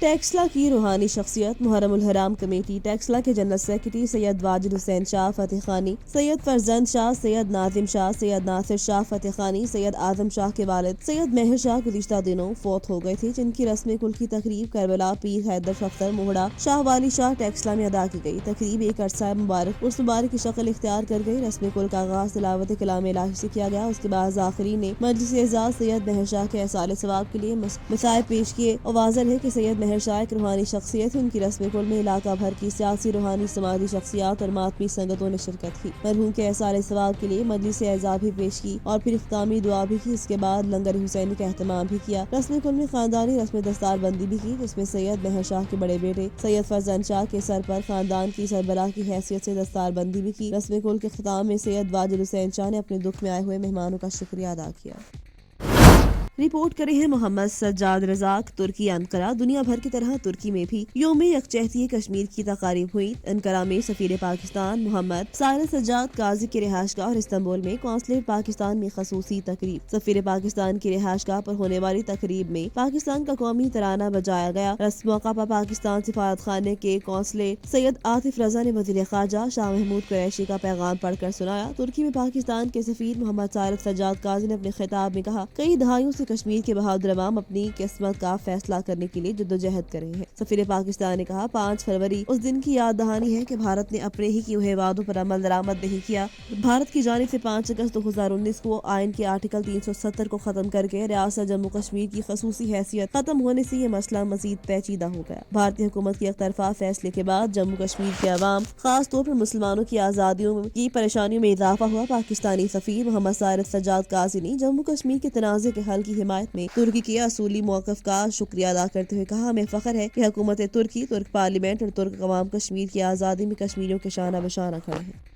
ٹیکسلا کی روحانی شخصیت محرم الحرام کمیٹی ٹیکسلا کے جنرل سیکرٹری سید واجد حسین شاہ فتح خانی، سید فرزند شاہ، سید ناظم شاہ، سید ناصر شاہ فتح خانی، سید اعظم شاہ کے والد سید مہر شاہ گزشتہ دنوں فوت ہو گئے تھے، جن کی رسم کل کی تقریب کربلا پیر حیدر فختر موہڑا شاہ والی شاہ ٹیکسلا میں ادا کی گئی۔ تقریب ایک عرصہ مبارک اس مبارک کی شکل اختیار کر گئی۔ رسم کل کا آغاز تلاوت کلام الہی سے کیا گیا۔ اس کے بعد آخرین نے مجلس اعزاز سید مہر شاہ کے ایصال ثواب کے لیے مسائب پیش کیے اور واضح ہے کہ سید مہر شاہ ایک روحانی شخصیت ہے۔ ان کی رسم کل میں علاقہ بھر کی سیاسی، روحانی، سماجی شخصیات اور ماتمی سنگتوں نے شرکت کی۔ مرحوم کے ایصال ثواب کے لیے مجلس اعزاز بھی پیش کی اور پھر اختتامی دعا بھی کی۔ اس کے بعد لنگر حسینی کا اہتمام بھی کیا۔ رسم کل میں خاندانی رسم دستار بندی بھی کی، جس میں سید مہر شاہ کے بڑے بیٹے سید فرزند شاہ کے سر پر خاندان کی سربراہ کی حیثیت سے دستار بندی بھی کی۔ رسم کل کے اختتام میں سید واجد حسین شاہ نے اپنے دکھ میں آئے ہوئے مہمانوں کا شکریہ ادا کیا۔ رپورٹ کرے ہیں محمد سجاد رزاق۔ ترکی انقرہ۔ دنیا بھر کی طرح ترکی میں بھی یوم یکجہتی کشمیر کی تقاریب ہوئی۔ انقرہ میں سفیر پاکستان محمد سائرس سجاد قاضی کی رہائش گاہ اور استنبول میں قونصلیٹ پاکستان میں خصوصی تقریب۔ سفیر پاکستان کی رہائش گاہ پر ہونے والی تقریب میں پاکستان کا قومی ترانہ بجایا گیا۔ اس موقع پر پاکستان سفارت خانے کے قونصلیٹ سید عاطف رضا نے وزیر خارجہ شاہ محمود قریشی کا پیغام پڑھ کر سنایا۔ ترکی میں پاکستان کے سفیر محمد سائرس سجاد قاضی نے اپنے خطاب میں کہا، کئی دہائیوں سے کشمیر کے بہادر عوام اپنی قسمت کا فیصلہ کرنے کے لیے جدوجہد کر رہے ہیں۔ سفیر پاکستان نے کہا، 5 فروری اس دن کی یاد دہانی ہے کہ بھارت نے اپنے ہی کیے ہوئے وعدوں پر عمل درآمد نہیں کیا۔ بھارت کی جانب سے 5 اگست 2019 کو آئین کے آرٹیکل 370 کو ختم کر کے ریاست جموں کشمیر کی خصوصی حیثیت ختم ہونے سے یہ مسئلہ مزید پیچیدہ ہو گیا۔ بھارتی حکومت کے یک طرفہ فیصلے کے بعد جموں کشمیر کے عوام، خاص طور پر مسلمانوں کی آزادیوں کی پریشانیوں میں اضافہ ہوا۔ پاکستانی سفیر محمد سائرس سجاد قاضی نے جموں کشمیر کے تنازع کے حل کی حمایت میں ترکی کے اصولی موقف کا شکریہ ادا کرتے ہوئے کہا، ہمیں فخر ہے کہ حکومت ترکی، ترک پارلیمنٹ اور ترک عوام کشمیر کی آزادی میں کشمیریوں کے شانہ بشانہ کھڑے ہیں۔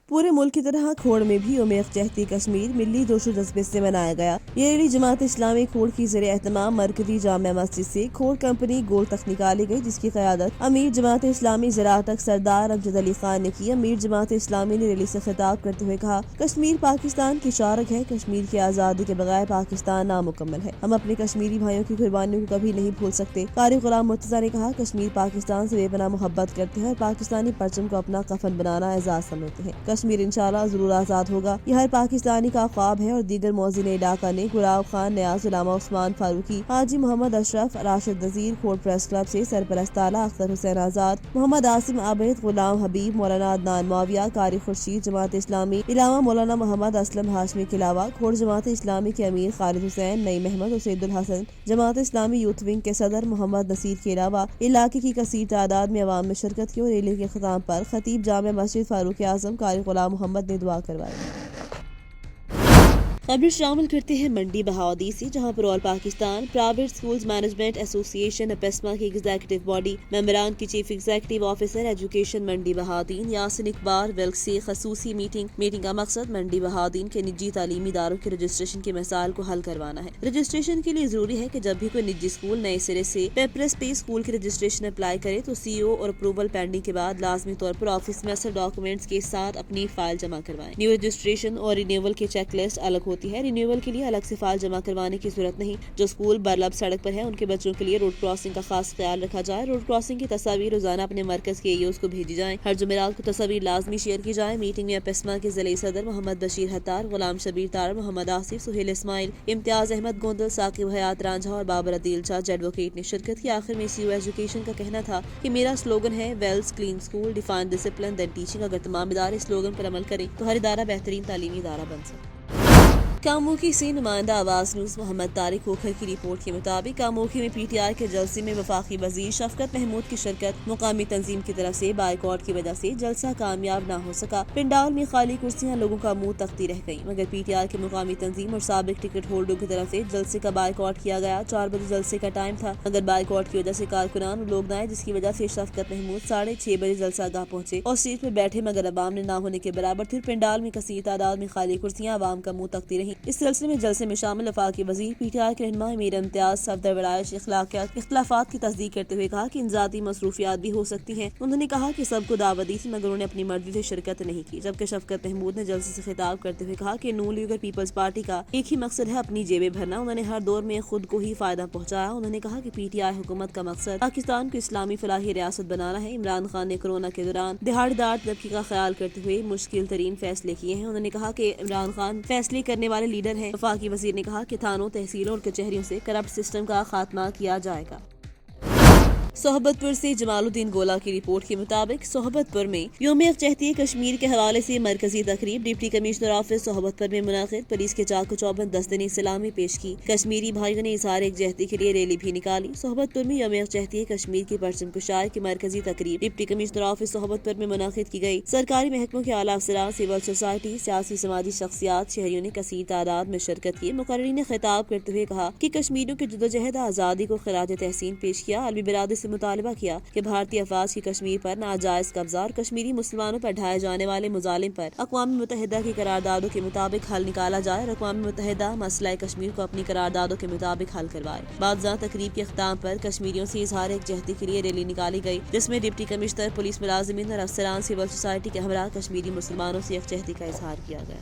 پورے ملک کی طرح کھوڑ میں بھی یوم یکجہتی کشمیر ملی جوش و جذبے سے منایا گیا۔ یہ ریلی جماعت اسلامی کھوڑ کی زیر اہتمام مرکزی جامع مسجد سے کھوڑ کمپنی گول تک نکالی گئی، جس کی قیادت امیر جماعت اسلامی زراعتک سردار امجد علی خان نے کی۔ امیر جماعت اسلامی نے ریلی سے خطاب کرتے ہوئے کہا، کشمیر پاکستان کی شارک ہے، کشمیر کی آزادی کے بغیر پاکستان نامکمل ہے، ہم اپنے کشمیری بھائیوں کی قربانیوں کو کبھی نہیں بھول سکتے۔ قاری غلام مرتضیٰ نے کہا، کشمیر پاکستان سے بے پناہ محبت کرتے ہیں اور پاکستانی پرچم کو اپنا کفن بنانا اعزاز سمجھتے ہیں۔ کشمیر انشاءاللہ ضرور آزاد ہوگا، یہ ہر پاکستانی کا خواب ہے۔ اور دیگر موزین علاقہ نے گلاب خان نیاز، علامہ عثمان فاروقی، حاجی محمد اشرف، راشد نذیر، کھوڑ پریس کلب سے سرپرست اعلیٰ اختر حسین آزاد، محمد عاصم عابد، غلام حبیب، مولانا عدنان معاویہ، قاری خورشید، جماعت اسلامی علامہ مولانا محمد اسلم ہاشمی کے علاوہ کھوڑ جماعت اسلامی کے امیر خالد حسین، نعیم احمد اور سید الحسن، جماعت اسلامی یوتھ ونگ کے صدر محمد نصیر کے علاوہ علاقے کی کثیر تعداد میں عوام نے شرکت کی اور ریلی کے اختتام پر خطیب جامع مسجد فاروق اعظم قاری غلام محمد نے دعا کروائی۔ خبر شامل کرتے ہیں منڈی بہاودی سے، جہاں پر آل پاکستان پرائیویٹ اسکولز مینجمنٹ ایسوسی ایشن اپسما کی ایگزیکٹو باڈی ممبران کی چیف ایگزیکٹو آفیسر ایجوکیشن منڈی بہاودین یاسین اقبال ولک سے خصوصی میٹنگ کا مقصد منڈی بہاودین کے نجی تعلیمی اداروں کے رجسٹریشن کے مسائل کو حل کروانا ہے۔ رجسٹریشن کے لیے ضروری ہے کہ جب بھی کوئی نجی اسکول نئے سرے سے پیپرس پہ اسکول کی رجسٹریشن اپلائی کرے تو سی او اور اپروول پینڈنگ کے بعد لازمی طور پر آفس میں اثر ڈاکومنٹس کے ساتھ اپنی فائل جمع کروائیں۔ نیو رجسٹریشن اور رینیول کے چیک لسٹ الگ ہوتی ہے۔ رینیول کے لیے الگ سے فائل جمع کروانے کی ضرورت نہیں۔ جو اسکول برلب سڑک پر ہے ان کے بچوں کے لیے روڈ کراسنگ کا خاص خیال رکھا جائے۔ روڈ کراسنگ کی تصاویر روزانہ اپنے مرکز کے ایوز کو بھیجی جائیں۔ ہر جمعرات کو تصاویر لازمی شیئر کی جائیں۔ میٹنگ میں اپسما کے ضلعی صدر محمد بشیر حتار، غلام شبیر تار، محمد آصف، سہیل اسماعیل، امتیاز احمد گوندل، ثاقب حیات رانجھا اور بابر عدیل جج ایڈوکیٹ نے شرکت کی۔ آخر میں سی او ایجوکیشن کا کہنا تھا کہ میرا سلوگن ہے values clean school define discipline دین ٹیچنگ۔ اگر تمام ادارے اس سلوگن پر عمل کریں تو ہر ادارہ بہترین تعلیمی ادارہ بن سکتا ہے۔ کاموکی سے نمائندہ آواز نیوز محمد طارق کھوکھر کی رپورٹ کے مطابق کاموکی میں پی ٹی آئی کے جلسے میں وفاقی وزیر شفقت محمود کی شرکت مقامی تنظیم کی طرف سے بائیکاٹ کی وجہ سے جلسہ کامیاب نہ ہو سکا۔ پنڈال میں خالی کرسیاں لوگوں کا منہ تکتی رہ گئیں، مگر پی ٹی آئی کی مقامی تنظیم اور سابق ٹکٹ ہولڈروں کی طرف سے جلسے کا بائیکاٹ کیا گیا۔ 4 بجے جلسے کا ٹائم تھا، مگر بائیکاٹ کی وجہ سے کارکنان اور لوگ نہ آئے، جس کی وجہ سے شفقت محمود 6:30 بجے جلسہ گاہ پہنچے اور اسٹیج پہ بیٹھے، مگر عوام نے نہ ہونے کے برابر تھی۔ پنڈال میں کثیر تعداد میں خالی کرسیاں عوام کا منہ تکتی رہیں۔ نہیں۔ اس سلسلے میں جلسے میں شامل وفاقی وزیر پی ٹی آئی کے رہنما امیر امتیاز صفدر ولائش اختلافات کی تصدیق کرتے ہوئے کہا کہ ان ذاتی مصروفیات بھی ہو سکتی ہیں۔ انہوں نے کہا کہ سب کو دعوت دی تھی مگر انہوں نے اپنی مرضی سے شرکت نہیں کی، جبکہ شفقت محمود نے جلسے سے خطاب کرتے ہوئے کہا کہ نون لیگ اور پیپلز پارٹی کا ایک ہی مقصد ہے، اپنی جیبیں بھرنا۔ انہوں نے ہر دور میں خود کو ہی فائدہ پہنچایا۔ انہوں نے کہا کہ پی ٹی آئی حکومت کا مقصد پاکستان کو اسلامی فلاحی ریاست بنانا ہے۔ عمران خان نے کورونا کے دوران دہاڑی دار طبقے کا خیال کرتے ہوئے مشکل ترین فیصلے کیے ہیں۔ انہوں نے کہا کہ عمران خان فیصلے کرنے والے لیڈر ہیں۔ وفاقی وزیر نے کہا کہ تھانوں، تحصیلوں اور کچہریوں سے کرپٹ سسٹم کا خاتمہ کیا جائے گا۔ صحبت پور سے جمال الدین گولا کی رپورٹ کے مطابق صحبت پور میں یوم یکجہتی کشمیر کے حوالے سے مرکزی تقریب ڈپٹی کمشنر آفس صحبت پور میں منعقد۔ پولیس کے چاق و چوبند دستے نے سلامی پیش کی۔ کشمیری بھائیوں نے اظہار یکجہتی کے لیے ریلی بھی نکالی۔ صحبت پور میں یوم یکجہتی کشمیر کی پرچم کشائی کی مرکزی تقریب ڈپٹی کمشنر آفس صحبت پور میں منعقد کی گئی۔ سرکاری محکموں کے اعلیٰ افسران، سول سوسائٹی، سیاسی سماجی شخصیات، شہریوں نے کثیر تعداد میں شرکت کی۔ مقررین نے خطاب کرتے ہوئے کہا کہ کشمیریوں کی جدوجہد آزادی کو خراج تحسین پیش کیا۔ عالمی برادری سے مطالبہ کیا کہ بھارتی افواج کی کشمیر پر ناجائز قبضہ اور کشمیری مسلمانوں پر ڈھائے جانے والے مظالم پر اقوام متحدہ کی قراردادوں کے مطابق حل نکالا جائے اور اقوام متحدہ مسئلہ کشمیر کو اپنی قراردادوں کے مطابق حل کروائے۔ بعضاں تقریب کے اختتام پر کشمیریوں سے اظہار یکجہتی کے لیے ریلی نکالی گئی، جس میں ڈپٹی کمشنر، پولیس ملازمین اور افسران، سول سوسائٹی کے ہمراہ کشمیری مسلمانوں سے یکجہتی کا اظہار کیا گیا۔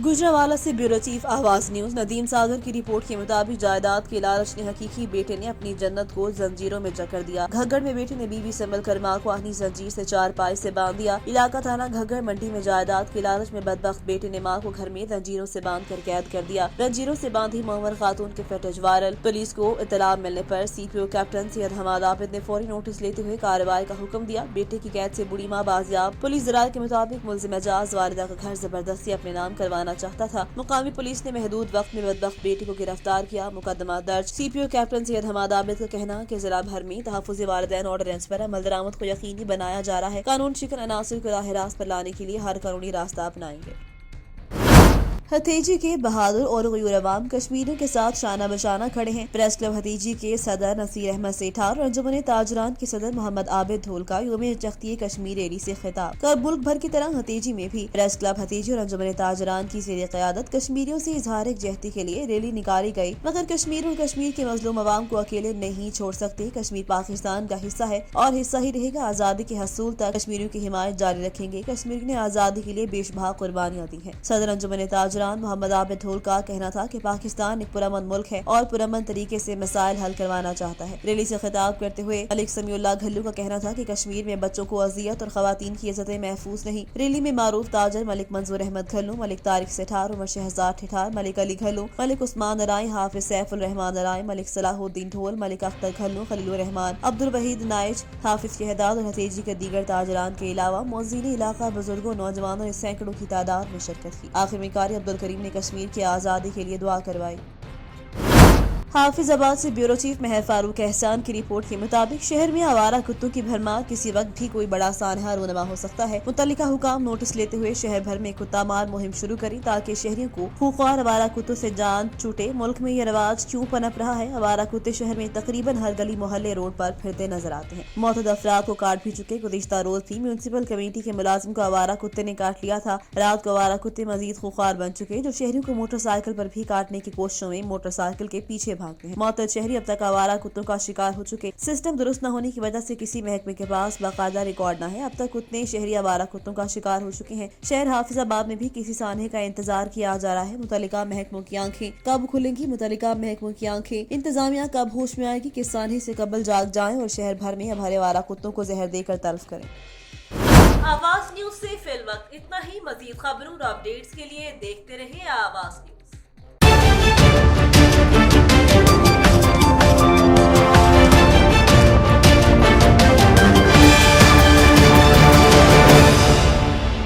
گجرانوالہ سے بیورو چیف آواز نیوز ندیم ساگر کی رپورٹ کے مطابق جائیداد کے لالچ نے حقیقی بیٹے نے اپنی جنت کو زنجیروں میں جکڑ دیا۔ گھگڑ میں بیٹے نے بیوی سے مل کر ماں کو اپنی زنجیر سے چارپائی سے باندھ دیا۔ علاقہ تھانہ گھگڑ منڈی میں جائیداد کے لالچ میں بدبخت بیٹے نے ماں کو گھر میں زنجیروں سے باندھ کر قید کر دیا۔ زنجیروں سے باندھی معمر خاتون کے فوٹیج وائرل۔ پولیس کو اطلاع ملنے پر سی پی او کیپٹن سید حماد عابد نے فوری نوٹس لیتے ہوئے کارروائی کا حکم دیا۔ بیٹے کی قید سے بوڑھی ماں بازیاب۔ پولیس ذرائع کے مطابق ملزم اعجاز والدہ کا گھر زبردستی اپنے نام کروانا چاہتا تھا۔ مقامی پولیس نے محدود وقت میں بدبخت بیٹے کو گرفتار کیا۔ مقدمہ درج۔ سی پی او کیپٹن سید حماد عابد کا کہنا کہ ضلع بھر میں تحفظ والدین آرڈیننس پر عمل درآمد کو یقینی بنایا جا رہا ہے۔ قانون شکن عناصر کو راہ راست پر لانے کے لیے ہر قانونی راستہ اپنائیں گے۔ ہتھیجی کے بہادر اور غیور عوام کشمیریوں کے ساتھ شانہ بشانہ کھڑے ہیں۔ پریس کلب ہتھیجی کے صدر نصیر احمد سیٹھار اور انجمن تاجران کے صدر محمد عابد دھول کا یوم یکجہتی کشمیر ریلی سے خطاب۔ کل ملک بھر کی طرح ہتھیجی میں بھی پریس کلب ہتھیجی اور انجمن تاجران کی زیر قیادت کشمیریوں سے اظہار یکجہتی کے لیے ریلی نکالی گئی، مگر کشمیر اور کشمیر کے مظلوم عوام کو اکیلے نہیں چھوڑ سکتے۔ کشمیر پاکستان کا حصہ ہے اور حصہ ہی رہے گا۔ آزادی کے حصول تک کشمیریوں کی حمایت جاری رکھیں گے۔ کشمیر نے آزادی کے لیے بے شمار قربانیاں دی ہیں۔ صدر انجمن تاجران محمد عابد دھول کا کہنا تھا کہ پاکستان ایک پرامن ملک ہے اور پرامن طریقے سے مسائل حل کروانا چاہتا ہے۔ ریلی سے خطاب کرتے ہوئے ملک سمیع اللہ گھلو کا کہنا تھا کہ کشمیر میں بچوں کو اذیت اور خواتین کی عزتیں محفوظ نہیں۔ ریلی میں معروف تاجر ملک منظور احمد گھلو، ملک طارق سیٹھار، عمر شہزاد ٹھٹھار، ملک علی گھلو، ملک عثمان نرائی، حافظ سیف الرحمان نرائی، ملک صلاح الدین ڈھول، ملک اختر گھلو، خلیل الرحمان، عبد الوحید نائج، حافظ شہداد اور ہتھیجی کے دیگر تاجران کے علاوہ موزین علاقہ، بزرگوں، نوجوانوں نے سینکڑوں کی تعداد میں شرکت کی۔ آخر میں قاری عبد الکریم نے کشمیر کی آزادی کے لیے دعا کروائی۔ حافظ آباد سے بیورو چیف مہر فاروق احسان کی رپورٹ کے مطابق شہر میں آوارہ کتوں کی بھرمار کسی وقت بھی کوئی بڑا سانحہ رونما ہو سکتا ہے۔ متعلقہ حکام نوٹس لیتے ہوئے شہر بھر میں کتا مار مہم شروع کری تاکہ شہریوں کو خوخوار آوارہ کتوں سے جان چھوٹے۔ ملک میں یہ رواج کیوں پنپ رہا ہے؟ آوارہ کتے شہر میں تقریباً ہر گلی محلے روڈ پر پھرتے نظر آتے ہیں۔ معتدل افراد کو کاٹ بھی چکے۔ گزشتہ روز بھی میونسپل کمیٹی کے ملازم کو آوارہ کتے نے کاٹ لیا تھا۔ رات کو آوارہ کتے مزید خوخوار بن چکے جو شہریوں کو موٹر سائیکل پر بھی کاٹنے کی کوششوں میں موٹر سائیکل کے پیچھے بھاگتے ہیں۔ معتدل شہری اب تک آوارہ کتوں کا شکار ہو چکے۔ سسٹم درست نہ ہونے کی وجہ سے کسی محکمے کے پاس باقاعدہ ریکارڈ نہ ہے۔ اب تک اتنے شہری آوارہ کتوں کا شکار ہو چکے ہیں۔ شہر حافظ آباد میں بھی کسی سانحے کا انتظار کیا جا رہا ہے۔ متعلقہ محکموں کی آنکھیں کب کھلیں گی؟ متعلقہ محکموں کی آنکھیں انتظامیہ کب ہوش میں آئے گی کہ سانحے سے قبل جاگ جائیں اور شہر بھر میں اب ہر آوارہ کتوں کو زہر دے کر تلف کریں۔ آواز نیوز سے فی الوقت اتنا ہی۔ مزید خبروں اور اپڈیٹس کے لیے دیکھتے رہیے آواز نیوز۔